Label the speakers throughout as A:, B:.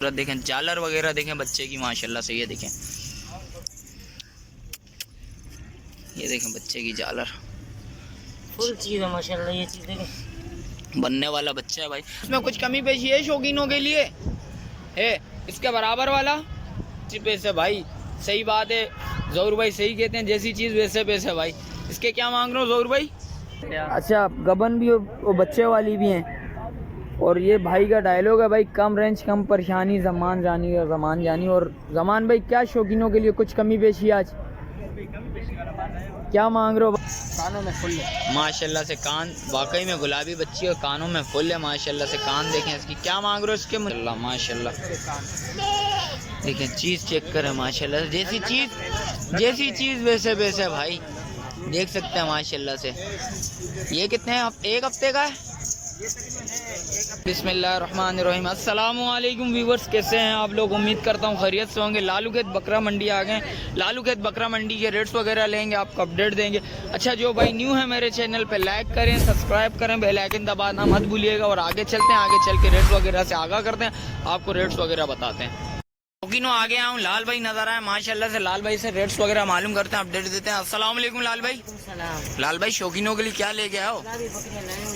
A: देखें, झालर वगैरह देखें बच्चे की माशाल्लाह से। ये देखें, ये देखें बच्चे की झालर,
B: फुल चीज है माशाल्लाह। ये चीज देखें,
A: बनने वाला बच्चा है भाई। इसमें कुछ कमी पेशी है शौकीनों के लिए है, इसके बराबर वाला पैसे भाई। सही बात है, जहूर भाई सही कहते हैं, जैसी चीज वैसे पैसे भाई। इसके क्या मांग रहे हो जहूर भाई?
C: अच्छा, गबन भी और बच्चे वाली भी हैं। और ये भाई का डायलॉग है भाई, कम रेंज कम परेशानी, जमान जानी और जमान जानी। और जमान भाई क्या शौकीनों के लिए कुछ कमी पेशी आज क्या मांग रहे हो?
B: कानों में फुल है
A: माशाल्लाह से, कान वाकई में गुलाबी बच्ची और कानों में फुल है माशाल्लाह से। कान देखें इसकी, क्या मांग रहे हो इसके? माशाल्लाह देखें, चीज़ चेक करें माशाल्लाह से। जैसी चीज़ वैसे वैसे भाई, देख सकते हैं माशाल्लाह से। ये कितने हैं? एक हफ्ते का है। बिस्मिल्लाहिर्रहमानिर्रहीम। अस्सलामु अलैकुम व्यूवर्स, कैसे हैं आप लोग? उम्मीद करता हूँ खैरियत से होंगे। लालू खेत बकरा मंडी आ गए। लालू खेत बकरा मंडी के रेट्स वगैरह लेंगे, आपको अपडेट देंगे। अच्छा, जो भाई न्यू है मेरे चैनल पे, लाइक करें, सब्सक्राइब करें, बेल आइकन दबाना मत भूलिएगा। और आगे चलते हैं, आगे चल के रेट्स वगैरह से आगाह करते हैं, आपको रेट्स वगैरह बताते हैं। शौकीनों आगे आऊँ, लाल भाई नजर आए माशाल्लाह से। लाल भाई से रेट्स वगैरह मालूम करते हैं, अपडेट देते हैं। अस्सलाम वालेकुम लाल भाई। लाल भाई, शौकीनों के लिए क्या ले गया हो?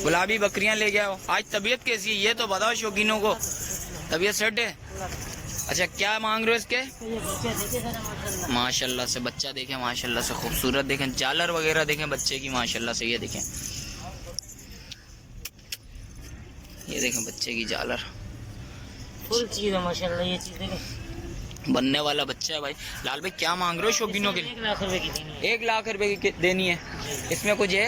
A: गुलाबी बकरियां ले गया हो। आज तबीयत कैसी है ये तो बताओ शौकीनों को। तबीयत सेट है? अच्छा, क्या मांग रहे हो इसके? माशाल्लाह से बच्चा देखें, माशाल्लाह से खूबसूरत देखें, झालर वगैरह देखें बच्चे की माशाल्लाह से। ये देखें, ये देखें बच्चे की झालर,
B: फुल चीज है माशाल्लाह। ये चीज देखें,
A: बनने वाला बच्चा है भाई। लाल भाई क्या मांग रहे हो शौकीनों के लिए?
B: 1 लाख रुपए की देनी है।
A: 1 लाख रुपए की देनी है। इसमें कुछ है?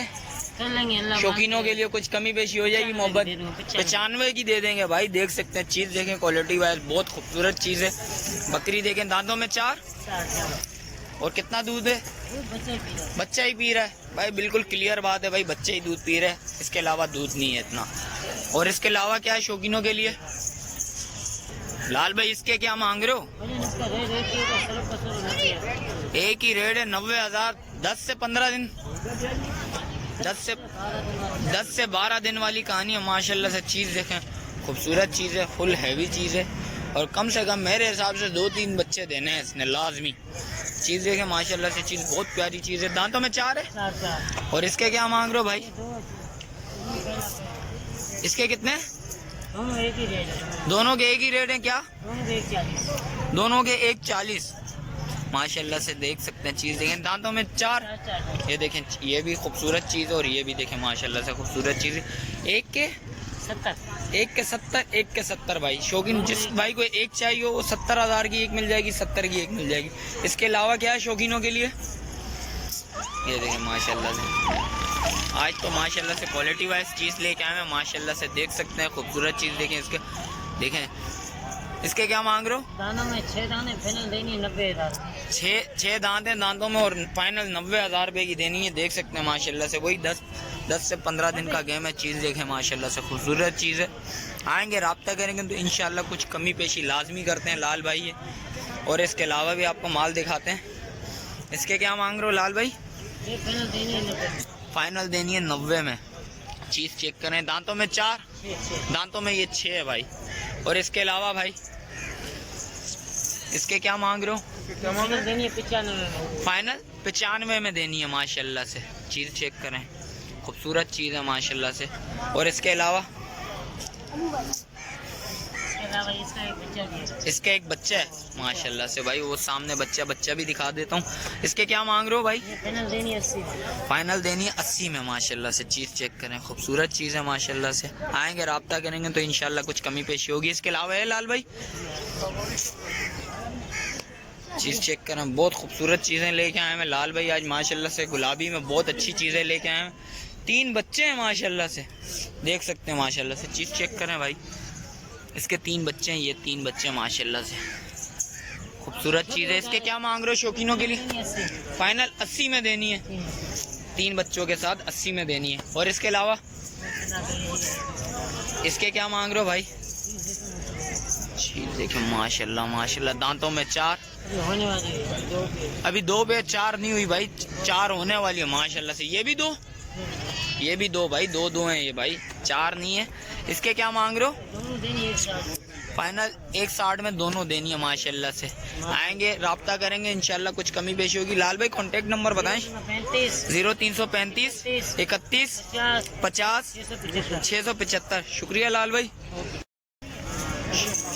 B: कर लेंगे अल्लाह
A: शौकीनों के लिए कुछ कमी पेशी हो जाएगी मोहब्बत? 95 की दे देंगे भाई। देख सकते हैं, चीज देखें, क्वालिटी वाइज बहुत खूबसूरत चीज है। बकरी देखें, दांतों में 4 और कितना दूध है? बच्चा ही पी रहा है भाई। बिल्कुल क्लियर बात है भाई, बच्चे ही दूध पी रहे हैं, इसके अलावा दूध नहीं है इतना। और इसके अलावा क्या है शौकीनों के लिए? लाल भाई इसके क्या मांग रहे हो? एक ही रेट है 90,000। 10 से 15 दिन, 10 से 12 दिन वाली कहानी है माशाल्लाह से। चीज़ देखें, खूबसूरत चीज़ है, फुल हैवी चीज़ है। और कम से कम मेरे हिसाब से 2-3 बच्चे देने हैं इसने लाजमी। चीज़ देखें माशाल्लाह से, चीज़ बहुत प्यारी चीज़ है। दांतों में 4 है। और इसके क्या मांग रहे हो भाई? इसके कितने?
B: दोनों एक ही रेट है।
A: दोनों के एक ही रेट है क्या?
B: दोनों के 140।
A: दोनों के 140 माशाल्लाह से। देख सकते हैं, चीज़ देखें, दांतों में 4। ये देखें, ये भी खूबसूरत चीज़ है। और ये भी देखें माशाल्लाह से खूबसूरत चीज़ है। एक के 70, एक के 70 भाई। शौकीन जिस भाई को एक चाहिए हो, वो 70,000 की एक मिल जाएगी, 70 की एक मिल जाएगी। इसके अलावा क्या है शौकीनों के लिए? ये देखें माशाल्लाह से, आज तो माशाल्लाह से क्वालिटी वाइज चीज़ लेके आए हैं माशाल्लाह से। देख सकते हैं खूबसूरत चीज़ देखें इसके। देखें इसके क्या मांग रहे हो?
B: दानों में 6 दाने, फाइनल देनी है 90,000।
A: 6 दांत हैं दांतों में, और फाइनल 90,000 रुपये की देनी है। देख सकते हैं माशाल्लाह से। वही 10 से 15 दिन का गेम है। चीज़ देखें माशाल्लाह से, खूबसूरत चीज़ है। आएंगे, रब्ता करेंगे तो इंशाल्लाह कुछ कमी पेशी लाजमी करते हैं लाल भाई है। और इसके अलावा भी आपको माल दिखाते हैं। इसके क्या मांग रहे हो लाल भाई?
B: फाइनल देनी है 90।
A: फाइनल देनी है 90 में। चीज़ चेक करें, दांतों में 4, दांतों में ये 6 है भाई। और इसके अलावा भाई इसके क्या मांग रहे हो?
B: फाइनल देनी है 95 में।
A: फाइनल 95 में देनी है माशाल्लाह से। चीज़ चेक करें, खूबसूरत चीज़ है माशाल्लाह से। और इसके अलावा इसका एक बच्चा है माशाल्लाह से भाई। वो सामने बच्चा भी दिखा देता हूँ। इसके क्या मांग रहे हो भाई?
B: फाइनल देनी है 80 में।
A: फाइनल देनी है 80 में माशाल्लाह से। चीज़ चेक करें, खूबसूरत चीज़ है माशाल्लाह से। आएंगे, रब्ता करेंगे तो इंशाल्लाह कुछ कमी पेशी होगी। इसके अलावा है लाल भाई? चीज़ चेक करें, बहुत खूबसूरत चीज़ें लेके आए हैं लाल भाई आज माशाल्लाह से। गुलाबी में बहुत अच्छी चीज़ें लेके आए हैं। 3 बच्चे हैं माशाल्लाह से, देख सकते हैं माशाल्लाह से। चीज़ चेक करें भाई, इसके 3 बच्चे हैं। ये 3 बच्चे माशाल्लाह से, खूबसूरत चीज़ है। इसके क्या मांग रहे हो शौकीनों के लिए? फाइनल 80 में देनी है। 3 बच्चों के साथ 80 में देनी है। और इसके अलावा इसके क्या मांग रहे हो भाई? चीज़ देखिए माशाल्लाह माशाल्लाह, दांतों में 4,
B: होने वाली है।
A: अभी 2 पे 4 नहीं हुई भाई, 4 होने वाली है माशाल्लाह से। ये भी 2, ये भी 2 भाई, 2 हैं ये भाई, 4 नहीं है। इसके क्या मांग रहे हो?
B: दोनों देनी है 140।
A: फाइनल 160 में दोनों देनी है माशाल्लाह से। आएंगे राब्ता करेंगे इंशाल्लाह, कुछ कमी पेशी होगी। लाल भाई कॉन्टेक्ट नंबर बताएं। 0335 31 50 675। शुक्रिया लाल भाई।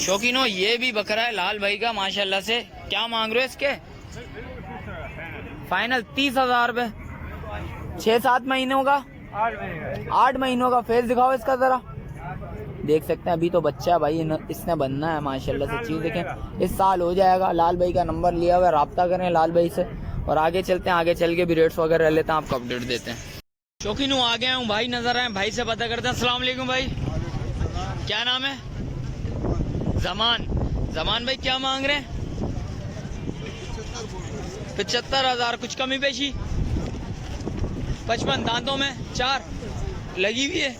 A: शौकीनो ये भी बकरा है लाल भाई का माशाल्लाह से। क्या मांग रहे हो इसके? फाइनल 30,000 रुपए। 6-7 महीनों का, 8 महीनों का। फेस दिखाओ इसका जरा, देख सकते हैं अभी तो बच्चा है भाई, इसने बनना है माशाल्लाह से। चीज़ देखें, इस साल हो जाएगा। लाल भाई का नंबर लिया हुआ है, राब्ता करें लाल भाई से। और आगे चलते हैं, आगे चल के भी रेट्स वगैरह लेते हैं, आपको अपडेट देते हैं। शौकीनो आ गया हूँ, भाई नजर आए, भाई से पता करते हैं। अस्सलाम वालेकुम भाई, क्या नाम है? जमान। जमान भाई क्या मांग रहे हैं? 75,000। कुछ कमी पेशी? 55। दांतों में 4 लगी हुई है,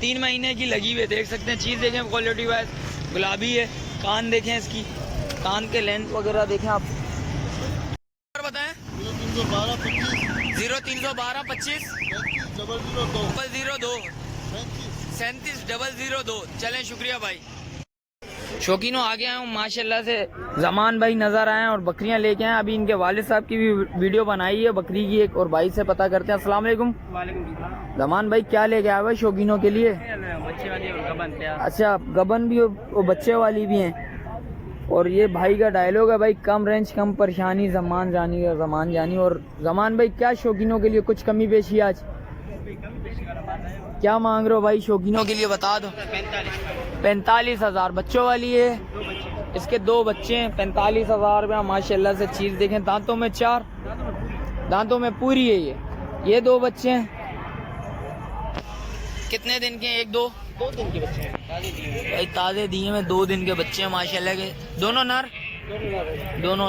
A: 3 महीने की लगी हुई है। देख सकते हैं, चीज़ देखें क्वालिटी वाइज, गुलाबी है। कान देखें इसकी, कान के लेंथ वगैरह देखें आप। बताएं। 0312 25 002 37 002। चलें, शुक्रिया भाई। शौकीनों आ गया हूँ माशाल्लाह से। जमान भाई नज़र आए और बकरियां लेके आए। अभी इनके वालिद साहब की भी वीडियो बनाई है बकरी की एक, और भाई से पता करते हैं। अस्सलाम वालेकुम। जमान भाई क्या लेके आए भाई शौकीनों के लिए?
B: बच्चे वाली और गबन पे।
C: अच्छा, गबन भी और बच्चे वाली भी हैं। और ये भाई का डायलॉग है भाई, कम रेंज कम परेशानी, जमान जानी और जमान जानी। और जमान भाई क्या शौकीनों के लिए कुछ कमी पेशी आज? क्या मांग रहे हो भाई शौकीनों के लिए, बता दो। 45,000। बच्चों वाली है, इसके 2 बच्चे हैं। 45,000 रुपया माशाल्लाह से। चीज़ देखें, दांतों में 4, दांतों में पूरी है ये 2 बच्चे हैं। कितने दिन के हैं? 1-2
B: दिन के बच्चे हैं,
C: भाई ताज़े दिए में 2 दिन के बच्चे हैं माशाल्लाह के। दोनों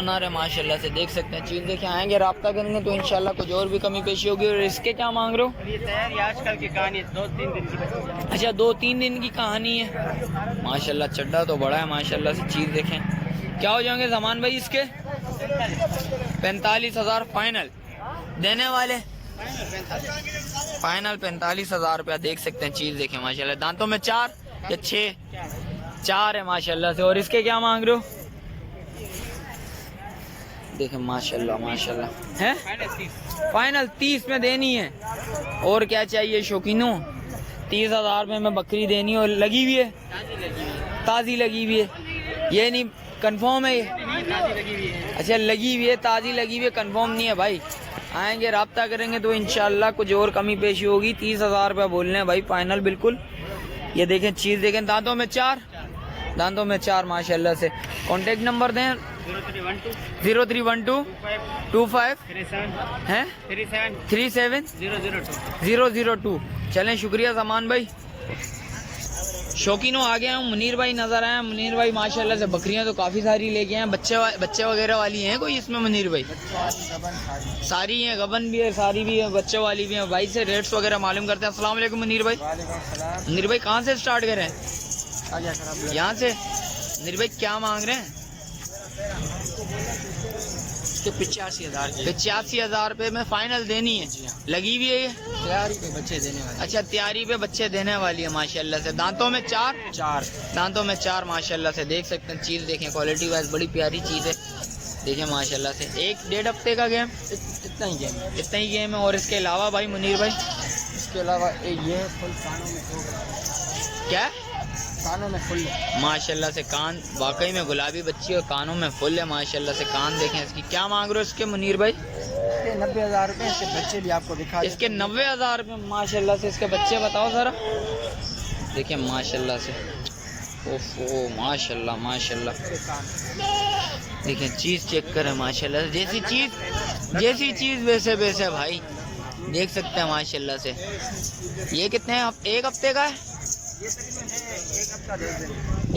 C: नर है माशाल्लाह से। देख सकते हैं, चीज़ देखें। आएंगे राब्ता करेंगे तो इंशाल्लाह कुछ और भी कमी पेशी होगी। और इसके क्या मांग रहे हो?
B: ये तैयार आजकल की कहानी 2-3 दिन की बच्ची है।
C: अच्छा, 2-3 दिन की कहानी है माशाल्लाह। चड्डा तो बड़ा है माशाल्लाह से। चीज़ देखें, क्या हो जाएंगे जमान भाई इसके? 45,000 फाइनल देने वाले। फाइनल 45,000 रुपया। देख सकते हैं, चीज़ देखें माशाल्लाह। दांतों में 4 या 4 है माशाल्लाह से। और इसके क्या मांग रहे हो? देखें माशाल्लाह माशाल्लाह है। फाइनल 30 में देनी है। और क्या चाहिए शौकीनों? 30,000 में बकरी देनी है। और लगी हुई है, ताज़ी लगी हुई है। ये नहीं कंफर्म है ये? अच्छा, लगी हुई है, ताज़ी लगी हुई है, कंफर्म नहीं है भाई। आएंगे राब्ता करेंगे तो इंशाल्लाह कुछ और कमी पेशी होगी। 30,000 रुपया बोलने हैं भाई फाइनल बिल्कुल। ये देखें, चीज़ देखें, दांतों में 4 माशाल्लाह से। कॉन्टेक्ट नंबर दें। 0312 25 हैं 37 002। चलें, शुक्रिया जमान भाई। शौकीनों आ गया हूँ, मुनीर भाई नजर आए। मुनीर भाई माशाल्लाह से बकरियां तो काफ़ी सारी लेके आए। बच्चे वगैरह वाली हैं कोई इसमें मुनीर भाई? सारी हैं, गबन भी है, सारी भी है, बच्चे वाली भी हैं। भाई से रेट्स वगैरह मालूम करते हैं। अस्सलाम वालेकुम मुनीर भाई। मुनीर भाई कहाँ से स्टार्ट करें? यहाँ से। मुनीर भाई क्या मांग रहे हैं? 85,000 रुपये में फाइनल देनी है। लगी हुई है ये
B: तैयारी पे बच्चे देने वाले।
C: अच्छा, तैयारी पे बच्चे देने वाली है माशाल्लाह से। दांतों में 4 दांतों में 4 माशाल्लाह से। देख सकते हैं, चीज़ देखें, क्वालिटी वाइज बड़ी प्यारी चीज़ है। देखें माशाल्लाह से। 1-1.5 हफ्ते का गेम,
B: इतना ही गेम
C: है। और इसके अलावा भाई मुनीर भाई,
B: इसके अलावा ये फुल कानों में
C: क्या
B: कानों में फुल है
C: माशाल्लाह से। कान वाकई में गुलाबी बच्ची और कानों में फुल है माशाल्लाह से। कान देखें इसकी। क्या मांग रहे हो इसके मुनीर भाई?
B: 90,000 रुपये। इसके बच्चे भी आपको दिखा।
C: इसके 90,000 रुपये माशाल्लाह से। इसके बच्चे बताओ ज़रा। देखिए माशाल्लाह से। ओफो माशाल्लाह माशाल्लाह। देखिए, चीज़ चेक करें माशाल्लाह से। जैसी चीज़ वैसे वैसे भाई। देख सकते हैं माशाल्लाह से। ये कितने 1 हफ्ते का है?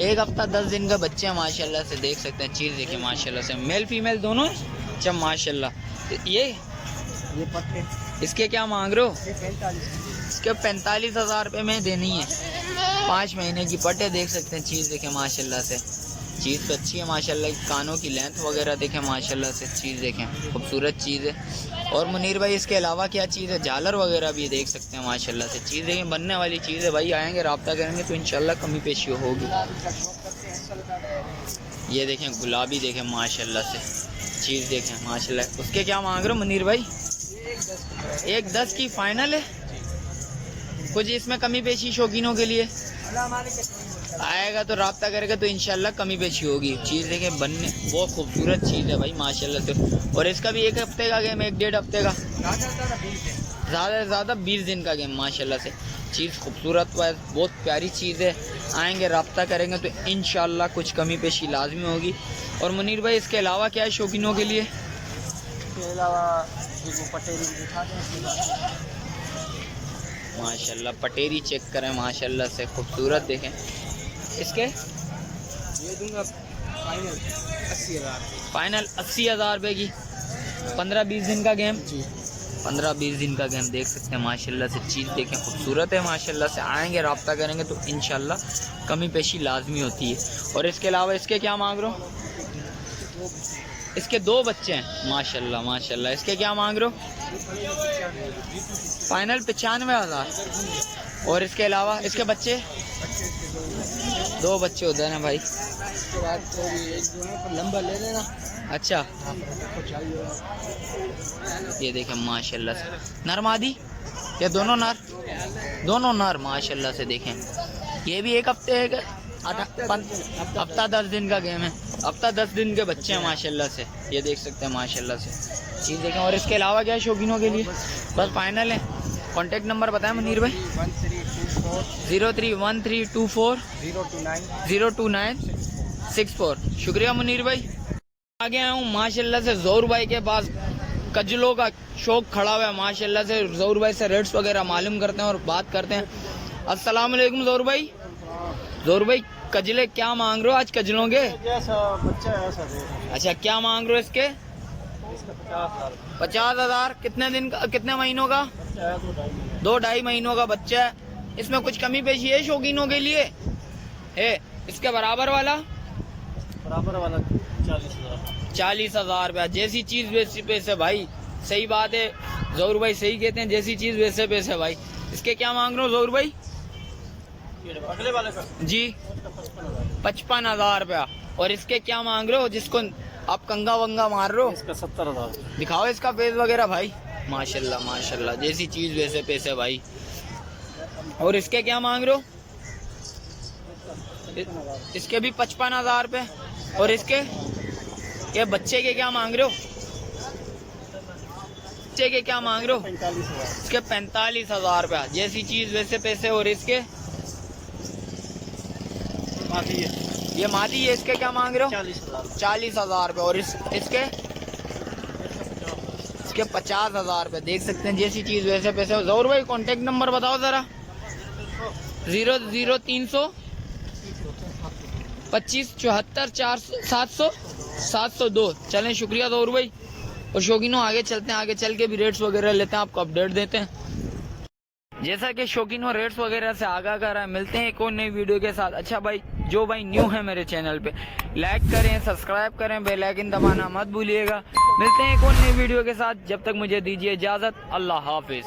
C: 1 हफ्ता 10 दिन का बच्चे हैं माशाल्लाह से। देख सकते हैं, चीज़ देखिए माशाल्लाह से। मेल फीमेल दोनों अच्छा माशाल्लाह। ये
B: पट्टे
C: इसके क्या मांग रहे हो? इसके 45,000 रुपये में देनी है। 5 महीने की पट्टे। देख सकते हैं, चीज़ देखें माशाल्लाह से। चीज़ तो अच्छी है माशाल्लाह। कानों की लेंथ वगैरह देखें माशाल्लाह से। चीज़ देखें, खूबसूरत चीज़ है। और मुनीर भाई इसके अलावा क्या चीज़ है? झालर वगैरह भी देख सकते हैं माशाल्लाह से। चीज़ देखें, बनने वाली चीज़ है भाई। आएंगे राब्ता करेंगे तो इंशाल्लाह कमी पेशी होगी।
A: ये देखें गुलाबी देखें माशाल्लाह से, चीज़ देखें माशाल्लाह। उसके क्या मांग रहे हो मुनीर भाई? 1.10 की फाइनल है। कुछ इसमें कमी पेशी शौकीनों के लिए आएगा तो रब्ता करेगा तो इंशाल्लाह कमी पेशी होगी। चीज़ देखें बनने बहुत खूबसूरत चीज़ है भाई माशाल्लाह से। और इसका भी 1 हफ्ते का गेम, 1-1.5 हफ्ते का, ज़्यादा से ज़्यादा 20 दिन का गेम माशाल्लाह से। चीज़ खूबसूरत है, बहुत प्यारी चीज़ है। आएंगे रब्ता करेंगे तो इंशाल्लाह कुछ कमी पेशी लाजमी होगी। और मुनीर भाई इसके अलावा क्या है शौकीनों के लिए?
B: इसके अलावा पटेरी दिखा दें।
A: माशाल्लाह पटेरी चेक करें माशाल्लाह से, खूबसूरत देखें। इसके
B: ये दूंगा फाइनल 80,000।
A: फाइनल 80,000 रुपये की। 15-20 दिन का गेम
B: जी।
A: 15-20 दिन का गेम देख सकते हैं माशाल्लाह से। चीज़ देखें खूबसूरत है माशाल्लाह से। आएंगे रब्ता करेंगे तो इंशाल्लाह कमी पेशी लाजमी होती है। और इसके अलावा इसके क्या मांग रहे हो? इसके 2 बच्चे हैं माशाल्लाह माशाल्लाह। इसके क्या मांग रहे हो? फाइनल 95,000। और इसके अलावा इसके बच्चे 2 बच्चे उधर हैं भाई।
B: उसके बाद तो एक जो है नंबर ले लेना।
A: अच्छा ये देखें माशाल्लाह से। नर मादी या दोनों नर? दोनों नर माशाल्लाह से। देखें ये भी 1 हफ्ते हफ्ता 10 दिन का गेम है। हफ्ता 10 दिन के बच्चे हैं माशाल्लाह से। ये देख सकते हैं माशाल्लाह से। चीज़ देखें। और इसके अलावा क्या है शौकीनों के लिए? बस फाइनल है। कॉन्टेक्ट नंबर बताएं मुनीर भाई। 031324 02964। शुक्रिया मुनीर भाई। आ गया हूँ माशाल्लाह से ज़ोर भाई के पास। कजलों का शौक खड़ा हुआ है माशाल्लाह से। ज़ोर भाई से रेट्स वगैरह मालूम करते हैं और बात करते हैं। अस्सलाम वालेकुम ज़ोर भाई। ज़ोर भाई कजले क्या मांग रहे हो आज कजलों के?
B: जैसा बच्चा है ऐसा दे।
A: अच्छा क्या मांग रहे हो इसके? 50,000। कितने दिन का, कितने महीनों का? 2-2.5 महीनों का बच्चा है। इसमें कुछ कमी पेशी है शौकीनों के लिए है? इसके बराबर वाला 40,000 रुपया। जैसी चीज़ वैसी पैसे भाई। सही बात है ज़ोर भाई, सही कहते हैं, जैसी चीज़ वैसे पैसे भाई। इसके क्या मांग रहे हो ज़ोर भाई?
B: अगले वाले का
A: जी 55,000 रुपया। और इसके क्या मांग रहे हो जिसको आप कंगा वंगा मार रहे हो?
B: इसका 70,000।
A: दिखाओ इसका फेस वगैरह भाई। माशाल्लाह माशाल्लाह, जैसी चीज़ वैसे पैसे भाई। और इसके क्या मांग रहे हो? इसके भी 55,000 रुपये। और इसके ये बच्चे के क्या मांग रहे हो? बच्चे के क्या मांग रहे हो?
B: 45,000।
A: इसके 45,000 रुपया। जैसी चीज़ वैसे पैसे। और इसके ये मादी है, इसके क्या मांग रहे हो? 40,000 रुपये। और इसके 50,000 रुपये। देख सकते हैं जैसी चीज़ वैसे पैसे। ज़ोर भाई कॉन्टेक्ट नंबर बताओ ज़रा। 00300 25 74 400 702। चलें शुक्रिया ज़ोर भाई। और शौकीनों आगे चलते हैं, आगे चल के भी रेट्स वगैरह लेते हैं, आपको अपडेट देते हैं। जैसा कि शौकीनों रेट्स वगैरह से आगाह कर रहा है। मिलते हैं एक और नई वीडियो के साथ। अच्छा भाई जो भाई न्यू है मेरे चैनल पे लाइक करें, सब्सक्राइब करें, बेल आइकन दबाना मत भूलिएगा। मिलते हैं एक और नई वीडियो के साथ। जब तक मुझे दीजिए इजाज़त। अल्लाह हाफिज़।